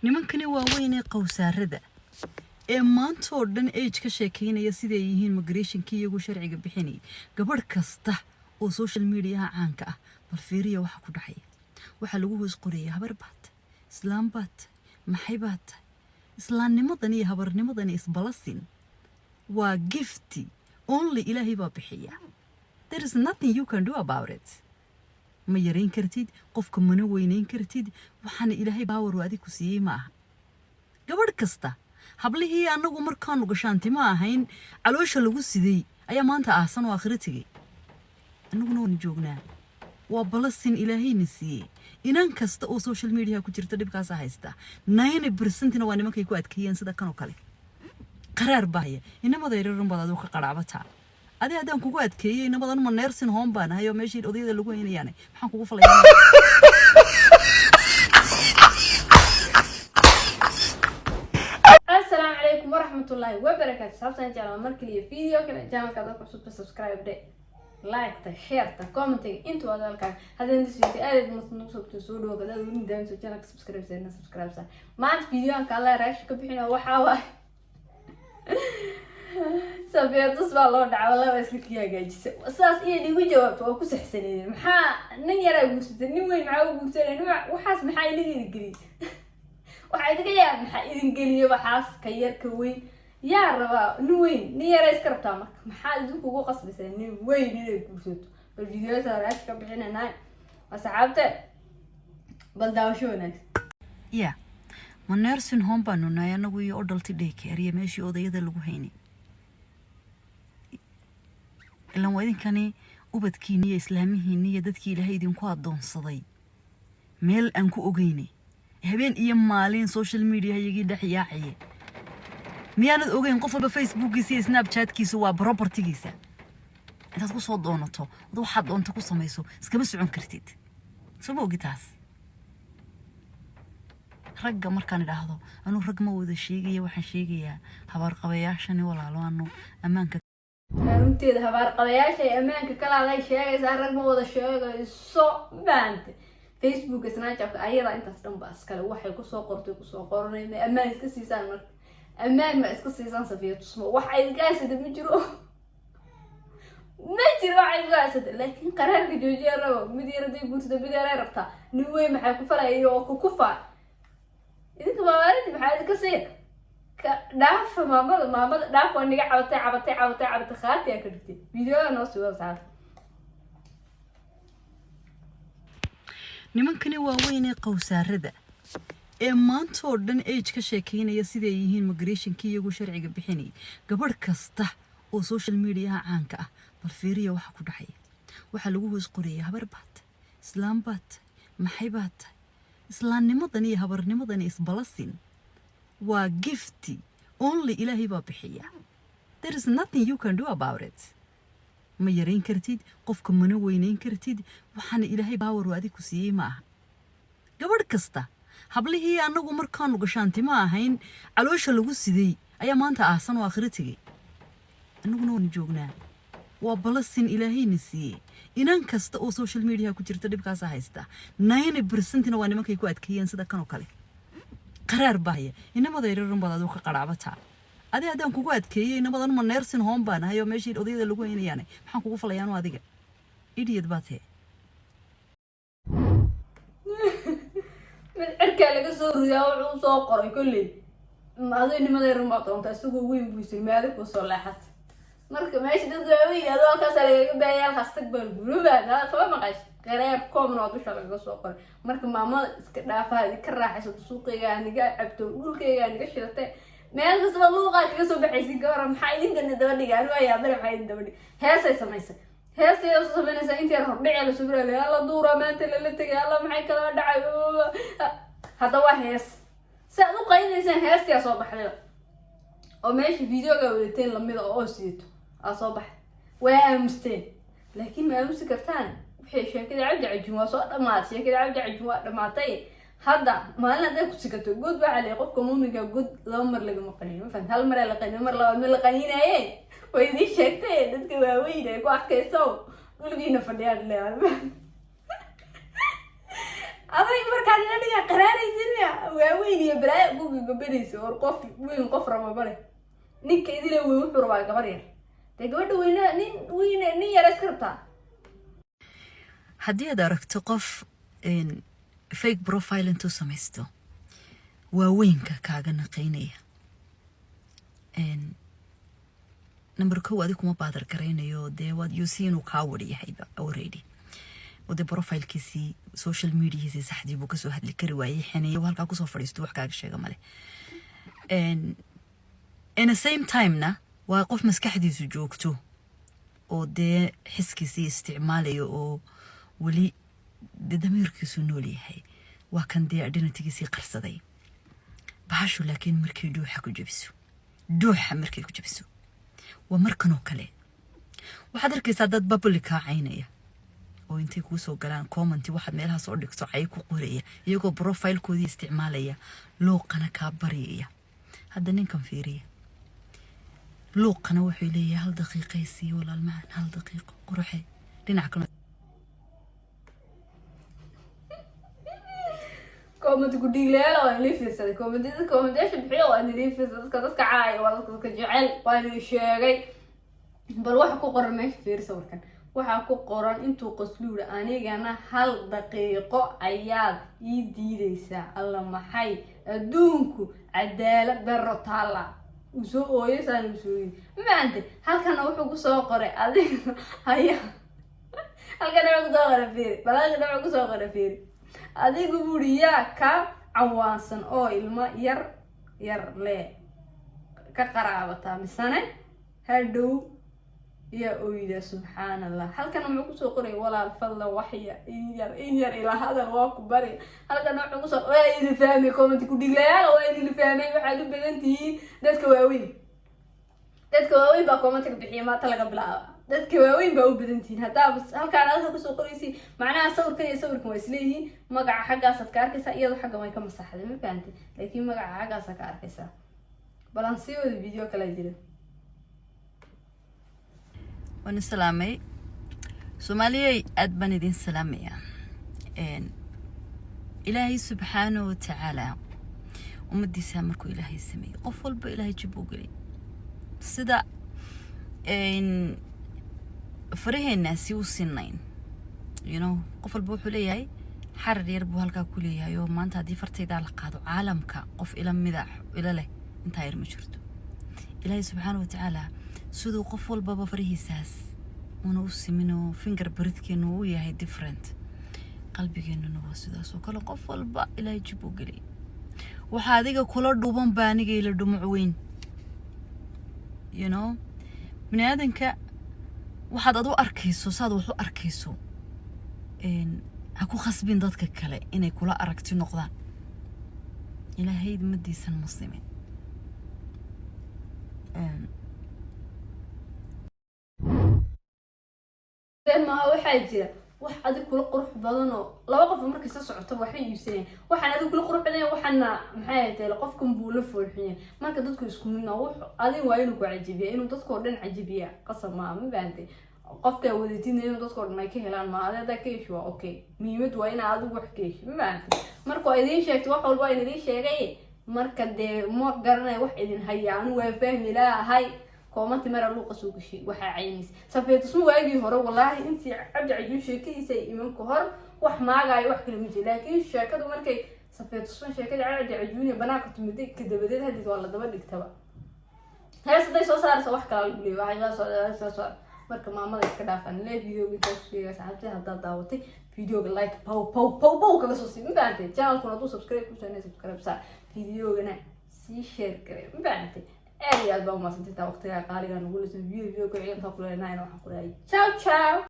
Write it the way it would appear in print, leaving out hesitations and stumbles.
nimankani waa weyn qowsaarada ee maanta oo dhan age ka sheekeynaya sida ay yihiin migration-kii iyagu sharciga bixinay gabadh kasta oo social media caanka ah bal fiiriya waxa ku dhacay waxa lagu hoos qoriyay habar baad islaam baad maxay baad islaamnimadan iyo habarnimadan isbalasin waa gifti only ilaahay baa bixiya there is nothing you can do about it ma yareyn kartid qofka mana weyneyn kartid waxana ilaahay power waadi ku siiyay ma aha gabadh kasta hablihii anagu markaanu gashaanti ma ahayn caloosha lagu siday ayaa maanta ahsan oo aakhiratigay anaguna waan joognaa waa balasin ilaahayna siiyay inan kasta oo social media ku jirta dhibkaas haysta 90% waa nimankay ku adkeeyeen sida kan oo kale qaraar baaya inamada yaryarun baad ka qaraabata adii hadaan kugu adkeeyay inamadan ma neersin home baan hayo meeshii odayada lagu heenayaan maxaan kugu falayaa السلام عليكم ورحمة الله وبركاته. سابسان جانا مركلي فيديو كنا جانا كذا كسبت سبسكرايب ده لايك تا شير تا كومنت انتو هذا الكلام هذا ندسيتي أريد نصب تسولو وكذا ودين دائما سجانا سبسكرايب سيرنا سبسكرايب سان ما عند فيديو عن كلا رايش كبيحنا وحاوا سبيا تصبح الله دعوة الله بس لك يا جاجس أساس إيه اللي وجوابت وأكو سحسنين محا نيرا بوستني وين معاه بوستني وحاس محا يلقي الجري waxay tagayaan maxay idin geliyo waxaas ka yar ka weyn yaa raba nin weyn nin yar iska rabtaa marka maxaa idinku ugu qasbaysaa nin weyn inay guursato bal fiidiyoada raas ka bixinanaa asxaabta bal daawasho wanaagsan ma nursing home baanu nahay anagu iyo adult daycare iyo meeshii odayada lagu haynay ilan wadinkani ubadkiina iyo islaamihiina iyo dadkii ilaahay idinku adoonsaday meel aan ku ogeynay habeen iyo maalin social media yagi dhaxyaacay miyaanad ogeyn qof walba facebookiisa iyo snapchatkiisa waa propertygiisa intaad ku soo doonato waxaad doonto ku samayso iskama socon kartid soo ogitaas ragga markaan idhaahdo anu rag ma wada sheegaya waxaan sheegayaa habar qabayaashani walaalo anu amaanka runteeda habar qabayaasha amaanka kala la sheegaysaa rag ma wada sheegayso baante Facebook Snapchat ayada intaas dhan ba iskale waxay ku soo qornay ma amaan iska siisaan marka amaan ma iska siisaan safiyo tusmo waxay gaasada ma jiro waxay gaasada laakiin qaraarka joojiya rabo mid yaraday guurtada mid yaray rabta nin weyn maxay ku falayo oo ku kufa idinka baawarid maxay ka sii ka dhaaf maamada dhaaf waa niga cabatay khaatiya ka dhigtay video noo soo saar nimankani waa weyn qowsaarada ee maanta oo dhan age ka sheekeynaya sida ay yihiin migration-kii iyagu sharciga bixinay gabadh kasta oo social media caanka ah bal fiiriya waxa ku dhacay waxa lagu hoos qoriyay habar baad islaam baad maxay baad islaamnimadan iyo habarnimadan isbalasin waa gifti only ilaahay baa bixiya there is nothing you can do about it ma yareyn kartid qofka mana weyneyn kartid waxana ilaahay power waadi ku siiyay ma aha gabadh kasta hablihii anagu markaanu gashaanti ma ahayn caloosha lagu siday ayaa maanta ahsan oo aakhiratigay anaguna waan joognaa waa balasin ilaahayna siiyay inan kasta oo social media ku jirta dhibkaas haysta 90% waa nimankay ku adkeeyeen sida kan oo kale qaraar baaya inamada yaryarun baad ka qaraabata adii hadaan kugu adkeeyay inamadan ma nursing home baan hayo meeshii odayada lagu heenayaan maxaan kugu falayaan adiga idiot baatee mid cirka laga soo ridaa wuxuu soo qoray kulli maadoo nimada yar ma doonta isagoo weyn buu isticmaalay ku soo leexat marka meeshii dad weyn adoo ka saleeyay baayal hastaqbal gulubaad soo maqash qaraab koomno dusha laga soo qoray marka maamada iska dhaafay ka raaxayso suuqiga aniga cabto dhulkayga aniga shiratay meel kasta luuqa kaga soo baxaysin gaar maxay idin daba dhigaan waa yaa bari maxay daba dhig heesay samaysay heesay oo sameynaysa intii hor dhicay la soo bilaabay alla duura maanta la tagay alla maxay kala dhacay hada waa hees saad u qaynaysan heestii soo baxday oo meeshii videoga wadateen lamida oo siito soo baxay waa aamusteen laakiin ma aamusi kartaan wixii sheekada cabdi cajin waa soo dhamaatay sheekada cabdi cajin waa dhamaatay هذا ما لنا ده كسكتو جود بعلي قفكم مو جود لو مر لقى مقنين مثلا هل مرة لقينا مرة لو مر لقينا إيه ويدي شكتين تذكر وين يقول أحكي سو قولوا بينا فديان اللي adayg markaan ila dhiga qaraaraysinya waaweyn iyo balaa ugu gabanaysa oo qof weyn qof raba bale ninka idile weyn wuxuu rabaa gabar yar de gabadha weyna nin yar iska rabtaa haddii aad aragto qof fake profile intuu samaysto waaweynka kaaga naqaynaya number 2 adiga kuma baadar garaynayo dee waad yuusi inuu kaa wariyahayba already wada profile-kiisii social media-hiisii saxdii buu kasoo hadli kari waayey xinayo halkaa kusoo fadhiisto wax kaaga sheega male in the same time-na waa qof maskaxdiisu joogto oo dee xiskiisii isticmaalayo oo weli dee damiirkiisu nool yahay waa kan dee identitygiisii qarsaday bahashu laakiin markii dhuuxa ku jabiso waa markanoo kale waxaad arkaysaa dad public caynaya oo intay kuu soo galaan comment waxaad meelaha soo dhigto cay ku qoraya iyagoo profile-koodii isticmaalaya luuqana kaa bariyaya hadda ninkan fiiriya luuqana wuxuu leeyahay 1 daqiiqaysi walaal macaan 1 daqiiqo quruxe dhinac kale comment ku dhigleelo aan liifisay commentation bixiyo aan liifisay dadka caay wala dadka jecel waan sheegay bal wax ku qoran meesha fiirso warkan waxa ku qoran intuu qosluura anigana 1 daqiiqo ayaad ii diidaysaa alla maxay adduunku cadaalad darro taala usoo ooyaysan usoo maanta halkan wuxuu ku soo qoray adiga haya halkan wuxuu ku soo qoray fiir balaaga wuxuu ku soo qoray fiir adigu buriyaa ka cawaansan oo ilma yar le ka qaraabata misane hadhow يا أويدا سبحان الله هل كان معكوس قري ولا الفضل وحي إن ير إلى هذا الواقع بري هل كان معكوس وين اللي فاهمي كومنت كودي لا وين اللي فاهمي واحد بنتي دتك واوين بقى كومنت بحي ما تلقى بلا دتك واوين بقى بنتي هذا بس هل كان هذا كوس قريسي معناها صور كان يصور كويسليه مقع حاجة سكاركسا يلا حاجة ما يكمل صح ما فهمتي لكن مقع حاجة سكاركسا بلانسيو الفيديو كلا جديد وانا سلامي سومالي أدبان دين سلامية إلهي سبحانه وتعالى ومدي سامركو إلهي سمي قفل بإلهي جبوغلي سدا فريه الناس يوصينين قفل بوحو ليهي حرر يربو هالكا كوليها يوم ما انت هدي فرتي دا لقادو عالمك قف إلى مداح إلى له انت هير مجرد إلهي سبحانه وتعالى sidoo qof walba farihiisaas uu simino finger print-keenu uu yahay different qalbigeenu waa sidaas oo kale qof walba ilaahay jibu gali waxa adiga kula dhuuban baaniga ila dhumuc weyn bini'aadanka waxaad adu arkayso saad wax u arkayso ha ku khasbin dadka kale inay kula aragti noqdaan ilaahay madiisan muslimin ما هو حاجة واحد كل قرح بدنه لو وقف مركز سعته وحي يسين وحنا هذا كل قرح بدنه وحنا محايته لقفكم بولف والحين ما كدتك يسكنون وح هذه وينك عجيبة إنه تذكر لنا عجيبية قسم ما بعدين قفك وديتين إنه تذكر ما كهلان ما هذا كيش أوكي ميمد وين هذا وحكيش ما بعدين مركو إذا شفت واحد وين إذا شيء مركز ده ما قرنا واحد هيان وفهم لا هاي كومنت مرة لو قسوق شيء وح عينيس سفيت اسمه واجي هرا والله أنت عبد عجون شيء سي إيمان كهر وح ما جاي وح كلمة لكن الشركة ومركي سفيت اسمه شركة عبد عجوني بناك تمدي كده بديت هدي والله ده بدك تبع هذا صدق صار صح كلام لي واحد صار مركب ما مضى كده فن ليه فيديو بتوصي ساعات هذا دعوتي فيديو لايك باو كذا صوصي من بعدين channel كنا تو سبسكرايب كنا سبسكرايب صار فيديو جنا سي شير كده من بعدين أي ألبوم ما سنتي وقتها قارئة نقول اسم فيديو كعين فقولنا أنا وحقولي. Ciao ciao.